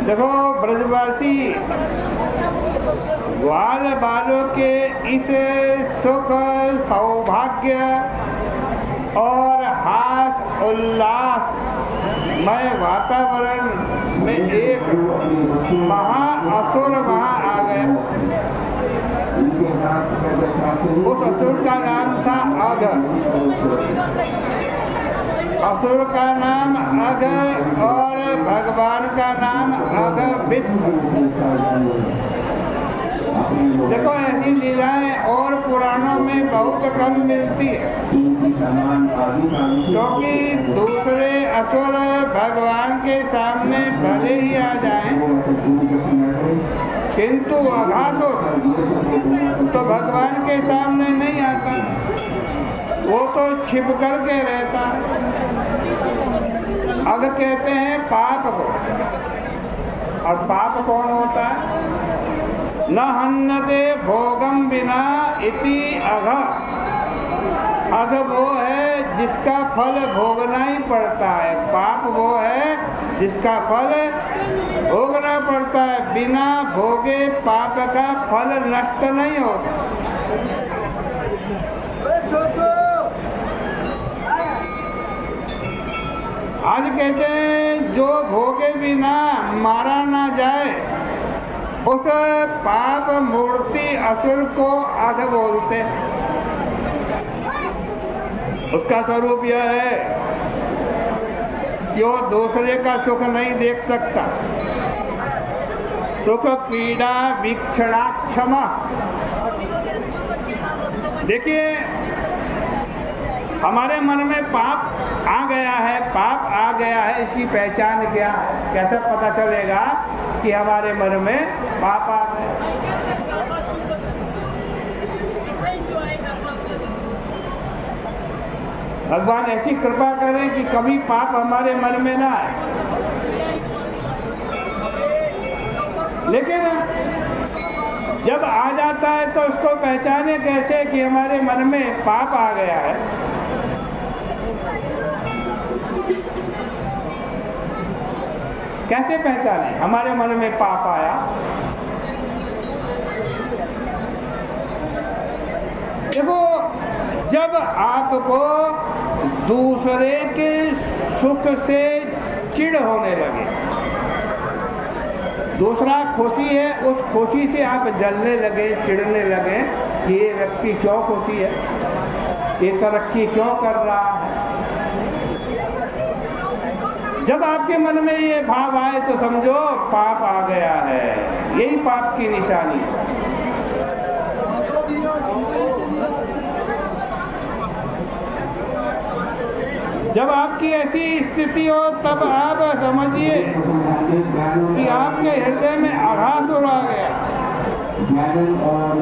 देखो ब्रजवासी ग्वाल बालों के इस सुख सौभाग्य और हास उल्लास मय वातावरण में एक महाअसुर वहाँ आ गया। उस असुर का नाम था अघ। असुर का नाम अघ और भगवान का नाम अघवित्त। देखो ऐसी लीलाएं और पुराणों में बहुत कम मिलती है, क्योंकि दूसरे असुर भगवान के सामने भले ही आ जाएं, किंतु अघासुर तो भगवान के सामने नहीं आता, वो तो छिप करके रहता है। अघ कहते हैं पाप को, और पाप कौन होता है? न हन्नते भोगम बिना इति अघ। अघ वो है जिसका फल भोगना ही पड़ता है, पाप वो है जिसका फल भोगना पड़ता है। बिना भोगे पाप का फल नष्ट नहीं होता। आज कहते हैं जो भोगे बिना मारा ना जाए उस पाप मूर्ति असुर को अघ बोलते। उसका स्वरूप यह है कि वो दूसरे का सुख नहीं देख सकता। सुख पीड़ा वीक्षणाक्षमा। देखिए हमारे मन में पाप आ गया है, पाप आ गया है, इसकी पहचान क्या है? कैसे पता चलेगा कि हमारे मन में पाप आ गया? भगवान ऐसी कृपा करें कि कभी पाप हमारे मन में ना आए। लेकिन जब आ जाता है तो उसको पहचाने कैसे कि हमारे मन में पाप आ गया है? कैसे पहचाने हमारे मन में पाप आया? देखो जब आपको दूसरे के सुख से चिढ़ होने लगे, दूसरा खुशी है, उस खुशी से आप जलने लगे, चिढ़ने लगे, ये व्यक्ति क्यों खुशी है, ये तरक्की क्यों कर रहा है। जब आपके मन में ये भाव आए तो समझो पाप आ गया है। यही पाप की निशानी है। जब आपकी ऐसी स्थिति हो तब आप समझिए कि आपके हृदय में अघासुर आ गया।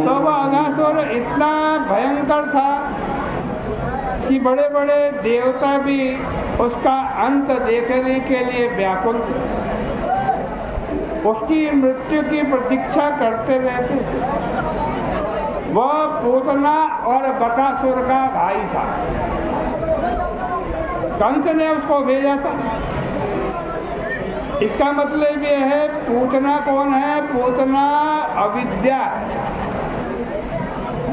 तो वह अघासुर इतना भयंकर था कि बड़े बड़े देवता भी उसका अंत देखने के लिए व्याकुल थे, उसकी मृत्यु की प्रतीक्षा करते रहते थे। वह पूतना और बकासुर का भाई था। कंस ने उसको भेजा था। इसका मतलब ये है पूतना कौन है? पूतना अविद्या है।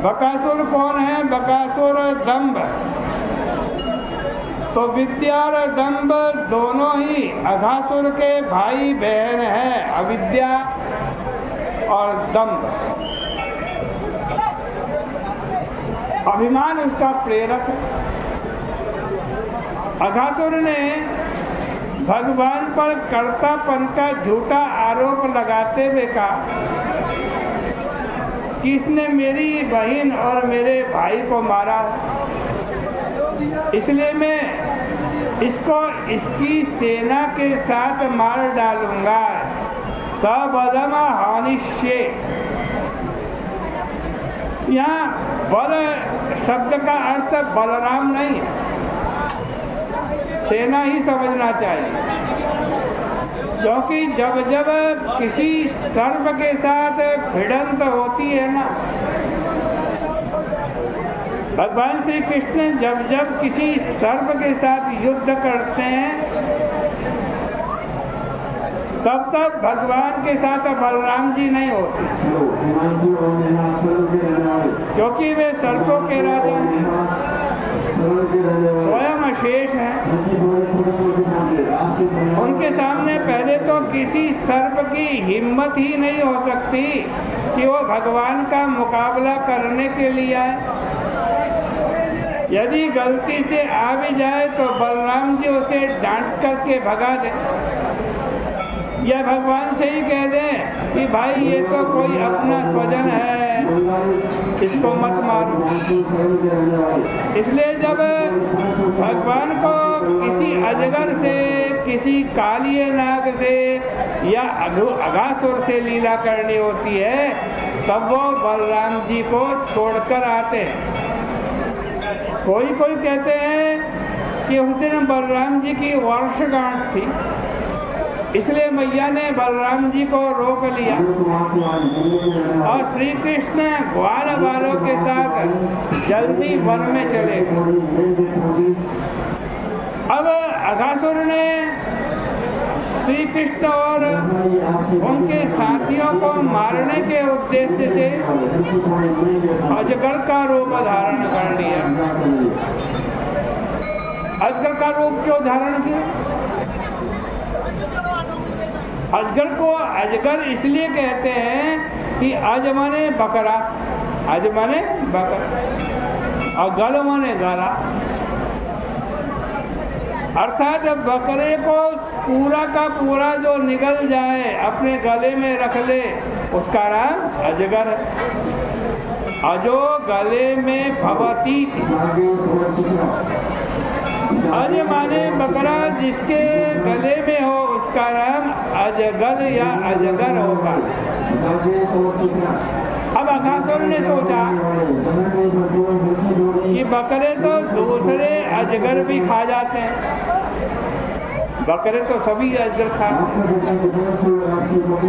बकासुर कौन है? बकासुर दंभ। तो विद्या और दंभ दोनों ही अघासुर के भाई बहन हैं, अविद्या और दंभ। अभिमान उसका प्रेरक है। अघासुर ने भगवान पर कर्तापन का झूठा आरोप लगाते हुए कहा कि इसने मेरी बहन और मेरे भाई को मारा, इसलिए मैं इसको इसकी सेना के साथ मार डालूंगा। सबदम हानिष्ये। यहाँ बल शब्द का अर्थ बलराम नहीं है, सेना ही समझना चाहिए। क्योंकि जब जब किसी सर्प के साथ भिड़ंत होती है ना, भगवान श्री कृष्ण जब जब किसी सर्प के साथ युद्ध करते हैं तब तक भगवान के साथ बलराम जी नहीं होते, क्योंकि वे सर्पों के राजा स्वयं शेष हैं। उनके सामने पहले तो किसी सर्प की हिम्मत ही नहीं हो सकती कि वो भगवान का मुकाबला करने के लिए आए। यदि गलती से आ भी जाए तो बलराम जी उसे डांट करके भगा दे, या भगवान से ही कह दें कि भाई ये तो कोई अपना स्वजन है, इसको मत मारो। इसलिए जब भगवान को किसी अजगर से, किसी कालिए नाग से या अघासुर से लीला करनी होती है, तब वो बलराम जी को छोड़कर आते हैं। कोई कोई कहते हैं कि उस दिन बलराम जी की वर्षगांठ थी, इसलिए मैया ने बलराम जी को रोक लिया और श्री कृष्ण ग्वाल बालों के साथ जल्दी वन में चले। अब अघासुर ने श्री कृष्ण और उनके साथियों को मारने के उद्देश्य से अजगर का रूप धारण कर लिया। अजगर का रूप क्यों धारण किया? अजगर को अजगर इसलिए कहते हैं कि अज माने बकरा, अज माने बकरा और गल माने गला, अर्थात बकरे को पूरा का पूरा जो निगल जाए, अपने गले में रख ले, उसका नाम अजगर है। और जो गले में भवती थी, अज माने बकरा, जिसके गले में हो उसका नाम अजगर या अजगर होगा। अब अघासुर ने सोचा कि बकरे तो दूसरे अजगर भी खा जाते हैं, बकरे तो सभी अजगर खाते हैं,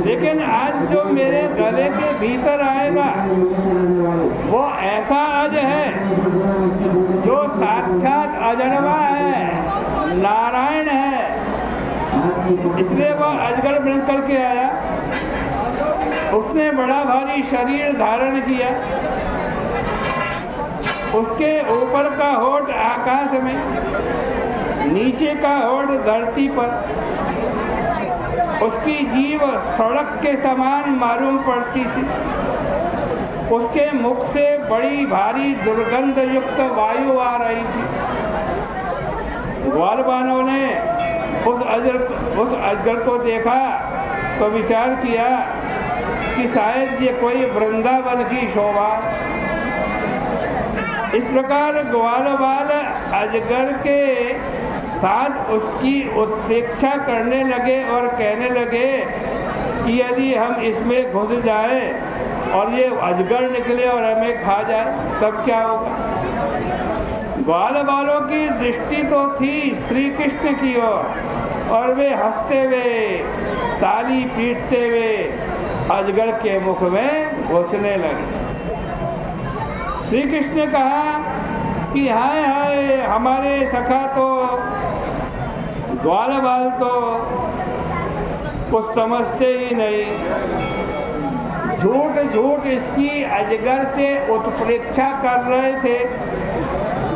लेकिन आज जो मेरे गले के भीतर आएगा वो ऐसा अज है जो साक्षात अजनवा है, नारायण है। इसलिए वह अजगर बन करके आया। उसने बड़ा भारी शरीर धारण किया, उसके ऊपर का होठ आकाश में, नीचे का होठ धरती पर। उसकी जीभ सड़क के समान मालूम पड़ती थी। उसके मुख से बड़ी भारी दुर्गंध युक्त वायु आ रही थी। ग्वालबानों ने उस अजगर को देखा तो विचार किया कि शायद ये कोई वृंदावन की शोभा। इस प्रकार ग्वालबाल अजगर के साथ उसकी उत्प्रेक्षा करने लगे और कहने लगे कि यदि हम इसमें घुस जाए और ये अजगर निकले और हमें खा जाए तब क्या होगा। ग्वालबालों की दृष्टि तो थी श्री कृष्ण की ओर और वे हंसते हुए, ताली पीटते हुए अजगर के मुख में घुसने लगे। श्री कृष्ण ने कहा कि हाय हाय, हमारे सखा तो ग्वालबाल तो कुछ समझते ही नहीं, झूठ झूठ इसकी अजगर से उत्प्रेक्षा कर रहे थे,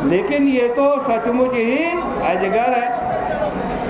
लेकिन ये तो सचमुच ही अजगर है।